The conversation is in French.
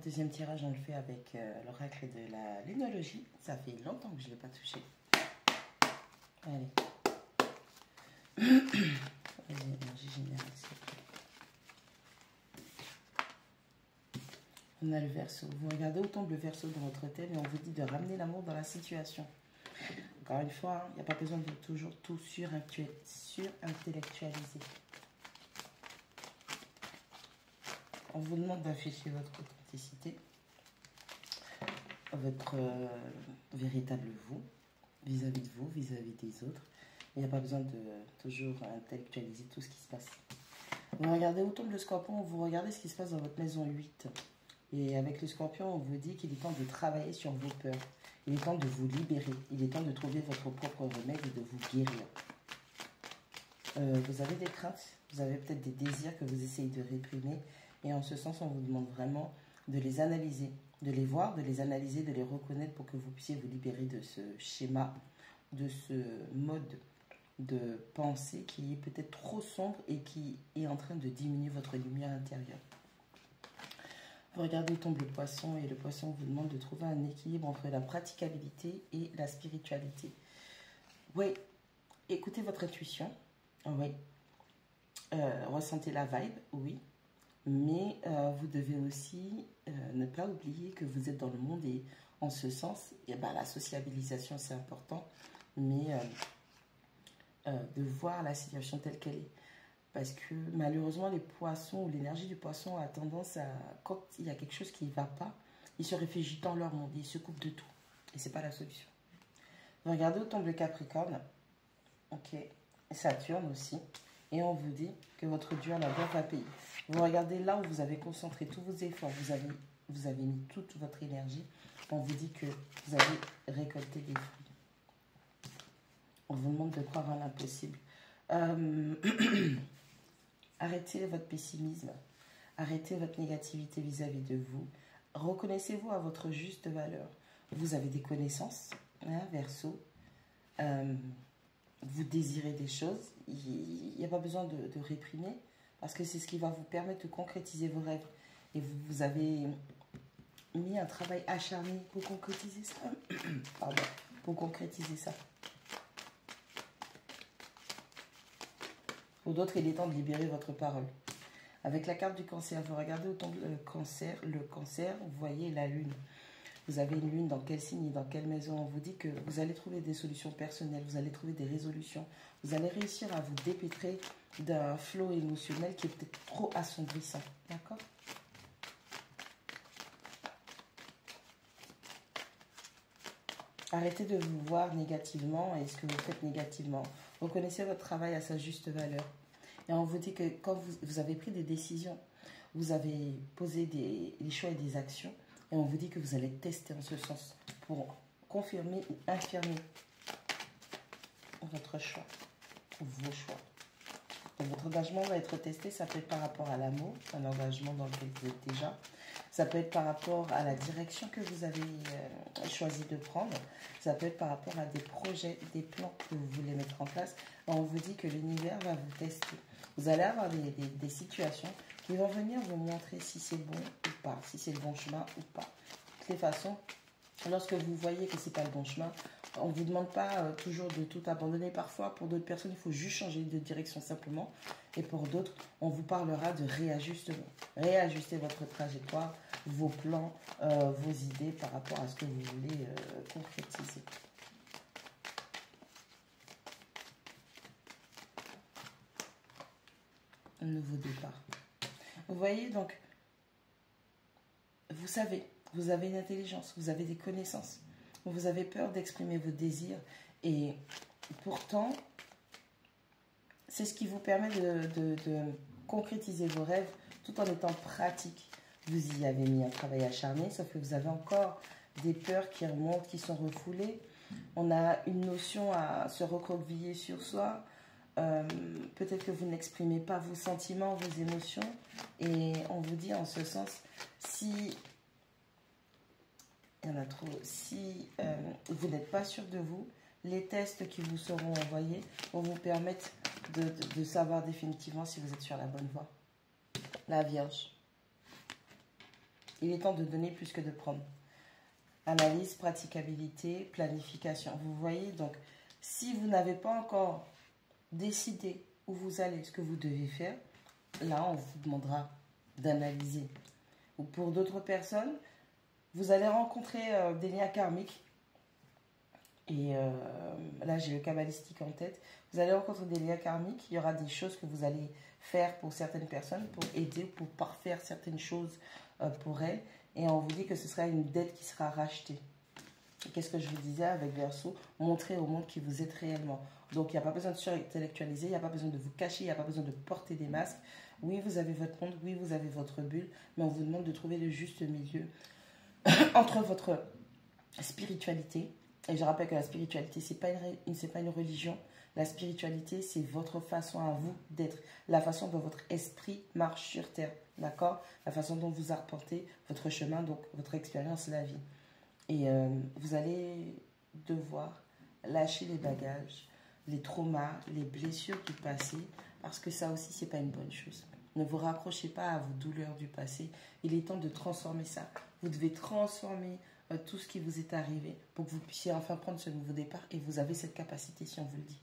deuxième tirage, on le fait avec l'oracle de la lunologie. Ça fait longtemps que je ne l'ai pas touché. Allez. Énergie générale. On a le Verseau. Vous regardez où tombe le Verseau dans votre thème et on vous dit de ramener l'amour dans la situation. Encore une fois, il n'y a pas besoin de toujours tout surintellectualiser. On vous demande d'afficher votre authenticité, votre véritable vous, vis-à-vis de vous, vis-à-vis des autres. Il n'y a pas besoin de toujours intellectualiser tout ce qui se passe. Vous regardez où tombe le Scorpion, vous regardez ce qui se passe dans votre maison 8. Et avec le Scorpion, on vous dit qu'il est temps de travailler sur vos peurs. Il est temps de vous libérer. Il est temps de trouver votre propre remède et de vous guérir. Vous avez des craintes, vous avez peut-être des désirs que vous essayez de réprimer. Et en ce sens, on vous demande vraiment de les analyser, de les voir, de les analyser, de les reconnaître pour que vous puissiez vous libérer de ce schéma, de ce mode de pensée qui est peut-être trop sombre et qui est en train de diminuer votre lumière intérieure. Vous regardez où tombe le Poisson et le Poisson vous demande de trouver un équilibre entre la praticabilité et la spiritualité. Oui, écoutez votre intuition, oui, ressentez la vibe, oui. Mais vous devez aussi ne pas oublier que vous êtes dans le monde et en ce sens, la sociabilisation c'est important, mais de voir la situation telle qu'elle est. Parce que malheureusement, les poissons ou l'énergie du poisson a tendance à, quand il y a quelque chose qui ne va pas, ils se réfugient dans leur monde, ils se coupent de tout. Et ce n'est pas la solution. Regardez où tombe le Capricorne, ok, Saturne aussi. Et on vous dit que votre dur labeur va payer. Vous regardez là où vous avez concentré tous vos efforts, vous avez mis toute votre énergie. On vous dit que vous allez récolter des fruits. On vous demande de croire en l'impossible. Arrêtez votre pessimisme. Arrêtez votre négativité vis-à-vis de vous. Reconnaissez-vous à votre juste valeur. Vous avez des connaissances, hein, Verseau. Vous désirez des choses, il n'y a pas besoin de réprimer parce que c'est ce qui va vous permettre de concrétiser vos rêves. Et vous avez mis un travail acharné pour concrétiser ça. Pardon, pour concrétiser ça. Pour d'autres, il est temps de libérer votre parole. Avec la carte du Cancer, vous regardez où tombe le Cancer. Le Cancer, vous voyez la Lune. Vous avez une lune dans quel signe, dans quelle maison? On vous dit que vous allez trouver des solutions personnelles, vous allez trouver des résolutions. Vous allez réussir à vous dépêtrer d'un flot émotionnel qui est peut-être trop assombrissant. D'accord? Arrêtez de vous voir négativement et ce que vous faites négativement. Reconnaissez votre travail à sa juste valeur. Et on vous dit que quand vous avez pris des décisions, vous avez posé des choix et des actions, et on vous dit que vous allez tester en ce sens pour confirmer ou infirmer votre choix, vos choix. Donc, votre engagement va être testé, ça peut être par rapport à l'amour, un engagement dans lequel vous êtes déjà. Ça peut être par rapport à la direction que vous avez choisi de prendre. Ça peut être par rapport à des projets, des plans que vous voulez mettre en place. On vous dit que l'univers va vous tester. Vous allez avoir des situations qui vont venir vous montrer si c'est bon ou pas, si c'est le bon chemin ou pas. De toutes les façons, lorsque vous voyez que ce n'est pas le bon chemin, on ne vous demande pas toujours de tout abandonner. Parfois, pour d'autres personnes, il faut juste changer de direction simplement. Et pour d'autres, on vous parlera de réajustement. Réajuster votre trajectoire, vos plans, vos idées par rapport à ce que vous voulez concrétiser. Un nouveau départ. Vous voyez, donc, vous savez, vous avez une intelligence, vous avez des connaissances. Vous avez peur d'exprimer vos désirs et pourtant, c'est ce qui vous permet de concrétiser vos rêves tout en étant pratique. Vous y avez mis un travail acharné, sauf que vous avez encore des peurs qui remontent, qui sont refoulées. On a une notion à se recroqueviller sur soi. Peut-être que vous n'exprimez pas vos sentiments, vos émotions. Et on vous dit en ce sens, si... Il y en a trop. Si vous n'êtes pas sûr de vous, les tests qui vous seront envoyés vont vous permettre de savoir définitivement si vous êtes sur la bonne voie. La Vierge. Il est temps de donner plus que de prendre. Analyse, praticabilité, planification. Vous voyez, donc, si vous n'avez pas encore décidé où vous allez, ce que vous devez faire, là, on vous demandera d'analyser. Ou pour d'autres personnes, vous allez rencontrer des liens karmiques. Et là, j'ai le kabbalistique en tête. Vous allez rencontrer des liens karmiques. Il y aura des choses que vous allez faire pour certaines personnes, pour aider, pour parfaire certaines choses pour elles. Et on vous dit que ce sera une dette qui sera rachetée. Qu'est-ce que je vous disais avec Verseau? Montrer au monde qui vous êtes réellement. Donc, il n'y a pas besoin de surintellectualiser, il n'y a pas besoin de vous cacher, il n'y a pas besoin de porter des masques. Oui, vous avez votre monde, oui, vous avez votre bulle, mais on vous demande de trouver le juste milieu entre votre spiritualité. Et je rappelle que la spiritualité, ce n'est pas une religion. La spiritualité, c'est votre façon à vous d'être. La façon dont votre esprit marche sur terre. D'accord? La façon dont vous arpentez votre chemin, donc votre expérience, la vie. Et vous allez devoir lâcher les bagages, les traumas, les blessures du passé, parce que ça aussi, ce n'est pas une bonne chose. Ne vous raccrochez pas à vos douleurs du passé. Il est temps de transformer ça. Vous devez transformer tout ce qui vous est arrivé pour que vous puissiez enfin prendre ce nouveau départ. Et vous avez cette capacité si on vous le dit.